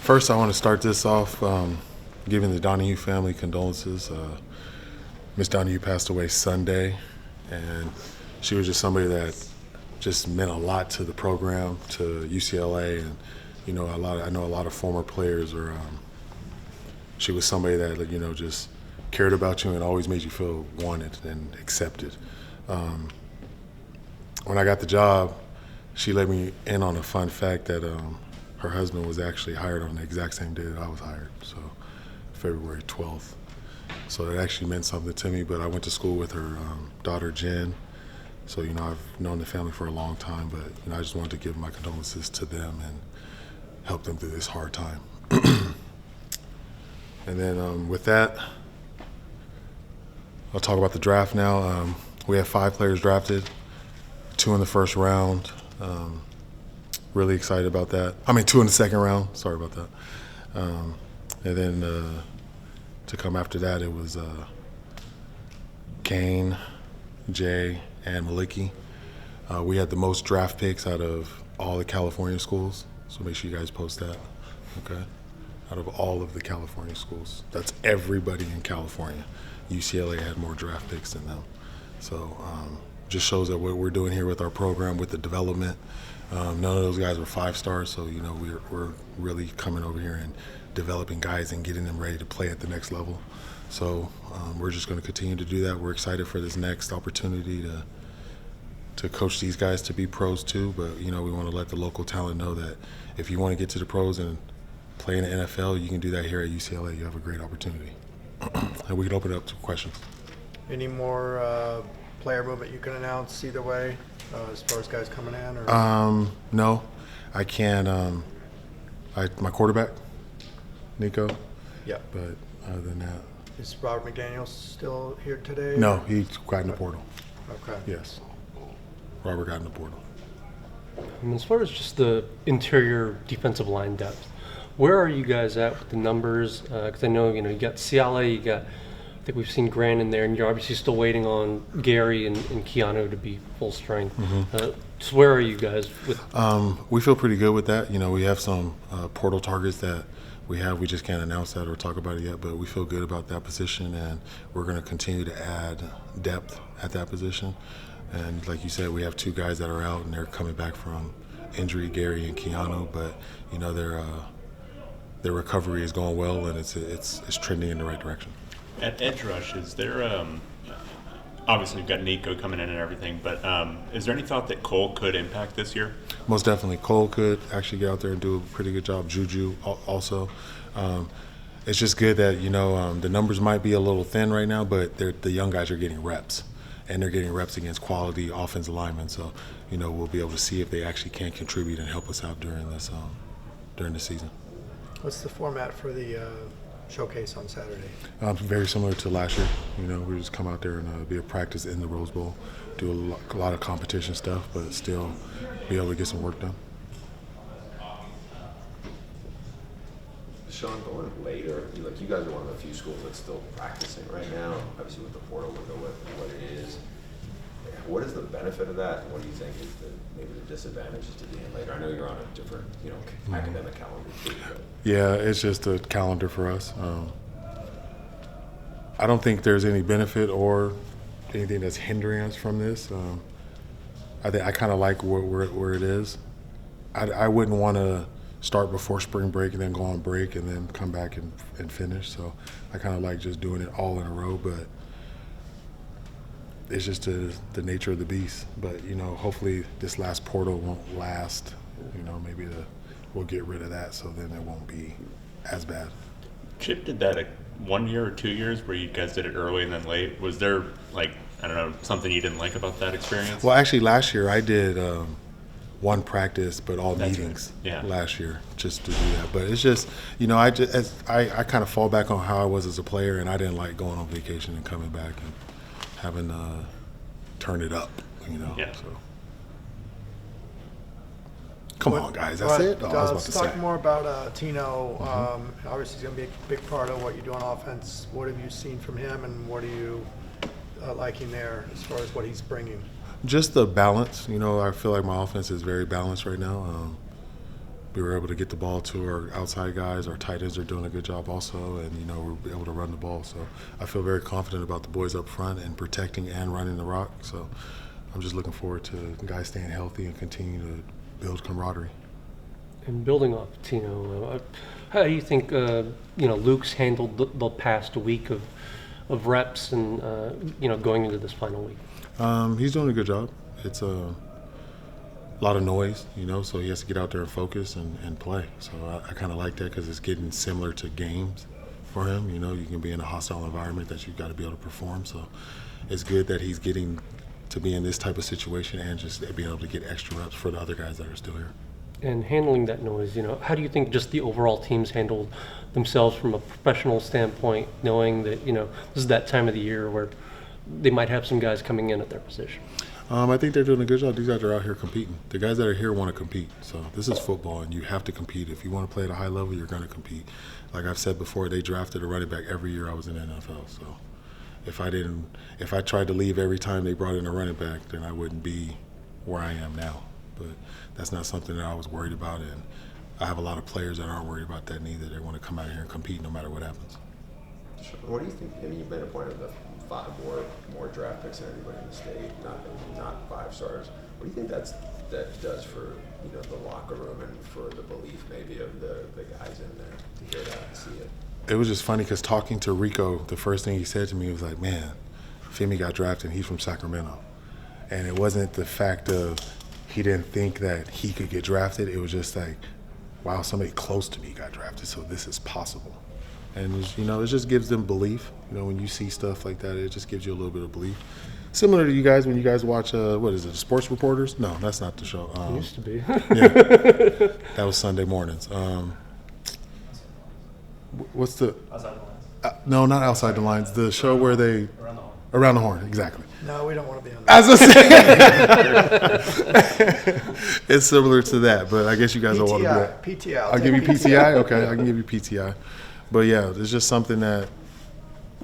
First, I want to start this off giving the Donahue family condolences. Miss Donahue passed away Sunday, and she was just somebody that just meant a lot to the program, to UCLA, and I know a lot of former players. She was somebody that just cared about you and always made you feel wanted and accepted. When I got the job, she let me in on a fun fact that her husband was actually hired on the exact same day that I was hired, so February 12th. So it actually meant something to me, but I went to school with her daughter, Jen. So, I've known the family for a long time, but, I just wanted to give my condolences to them and help them through this hard time. And then with that, I'll talk about the draft now. We have 5 players drafted, 2 in the first round. Really excited about that. 2 in the second round. Sorry about that. And then to come after that, it was Kane, Jay, and Maliki. We had the most draft picks out of all the California schools, so make sure you guys post that, okay? Out of all of the California schools. That's everybody in California. UCLA had more draft picks than them. So just shows that what we're doing here with our program, with the development, none of those guys were 5 stars, so we're really coming over here and developing guys and getting them ready to play at the next level. So we're just going to continue to do that. We're excited for this next opportunity to coach these guys to be pros too, but we want to let the local talent know that if you want to get to the pros and play in the NFL, you can do that here at UCLA. You have a great opportunity. And we can open it up to questions. Any more player movement you can announce either way, as far as guys coming in? Or? No, I can't. My quarterback, Nico. Yeah. But other than that. Is Robert McDaniel still here today? No, he got in the portal. Okay. Yes. Robert got in the portal. As far as just the interior defensive line depth, where are you guys at with the numbers? Because I know, you got Ciale, I think we've seen Grant in there, and you're obviously still waiting on Gary and Keanu to be full strength. Mm-hmm. So where are you guys with? We feel pretty good with that. We have some portal targets that we just can't announce that or talk about it yet, but we feel good about that position, and we're going to continue to add depth at that position. And like you said, we have 2 guys that are out, and they're coming back from injury, Gary and Keanu, but their recovery is going well, and it's trending in the right direction. At edge rush, is there obviously you've got Nico coming in and everything, but is there any thought that Cole could impact this year? Most definitely. Cole could actually get out there and do a pretty good job. Juju also. It's just good that, the numbers might be a little thin right now, but the young guys are getting reps, and they're getting reps against quality offensive linemen. So, we'll be able to see if they actually can contribute and help us out during the season. What's the format for the showcase on Saturday? Very similar to last year. We just come out there and be a practice in the Rose Bowl, do a lot of competition stuff, but still be able to get some work done. Sean, going later, you guys are one of the few schools that's still practicing right now. Obviously, with the portal window, what it is. What is the benefit of that? What do you think is maybe the disadvantages to being later? I know you're on a different, academic calendar too. But. Yeah, it's just a calendar for us. I don't think there's any benefit or anything that's hindering us from this. I kind of like where it is. I wouldn't want to start before spring break and then go on break and then come back and finish. So I kind of like just doing it all in a row, but it's just the nature of the beast. But, hopefully this last portal won't last. Maybe we'll get rid of that so then it won't be as bad. Chip did that 1 year or 2 years where you guys did it early and then late. Was there, something you didn't like about that experience? Well, actually last year I did one practice but all meetings last year just to do that. But it's just, I kind of fall back on how I was as a player, and I didn't like going on vacation and coming back and having turn it up, Yeah. So. Come on, guys. That's it. Let's talk more about Tino. Obviously, he's going to be a big part of what you do on offense. What have you seen from him, and what are you liking there as far as what he's bringing? Just the balance. I feel like my offense is very balanced right now. we were able to get the ball to our outside guys. Our tight ends are doing a good job also, and we're able to run the ball. So I feel very confident about the boys up front and protecting and running the rock. So I'm just looking forward to guys staying healthy and continue to build camaraderie. And building off Tino, how do you think Luke's handled the past week of reps and going into this final week? He's doing a good job. It's a lot of noise, so he has to get out there and focus and play. So I kind of like that because it's getting similar to games for him. You can be in a hostile environment that you've got to be able to perform. So it's good that he's getting to be in this type of situation and just being able to get extra reps for the other guys that are still here. And handling that noise, how do you think just the overall teams handled themselves from a professional standpoint, knowing that, this is that time of the year where they might have some guys coming in at their position? I think they're doing a good job. These guys are out here competing. The guys that are here want to compete. So this is football, and you have to compete. If you want to play at a high level, you're going to compete. Like I've said before, they drafted a running back every year I was in the NFL. So if I tried to leave every time they brought in a running back, then I wouldn't be where I am now. But that's not something that I was worried about, and I have a lot of players that aren't worried about that neither. They want to come out here and compete no matter what happens. Sure. What do you think? I mean, you've made a point of the 5 more draft picks than anybody in the state, not 5 stars. What do you think that does for the locker room and for the belief maybe of the guys in there to hear that and see it? It was just funny because talking to Rico, the first thing he said to me was like, "Man, Femi got drafted. And he's from Sacramento," and it wasn't the fact of he didn't think that he could get drafted. It was just like, wow, somebody close to me got drafted, so this is possible. And it just gives them belief. When you see stuff like that, it just gives you a little bit of belief. Similar to you guys when you guys watch, what is it, the Sports Reporters? No, that's not the show. It used to be. Yeah, that was Sunday mornings. What's the? Outside the Lines. No, not Outside the Lines. The show where they Around the Horn. Exactly. No, we don't want to be on that. As I say, it's similar to that, but I guess you guys don't want to do that. PTI. I'll give you PTI. Okay, I can give you PTI. But yeah, it's just something that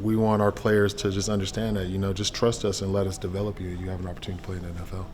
we want our players to just understand that, just trust us and let us develop you. You have an opportunity to play in the NFL.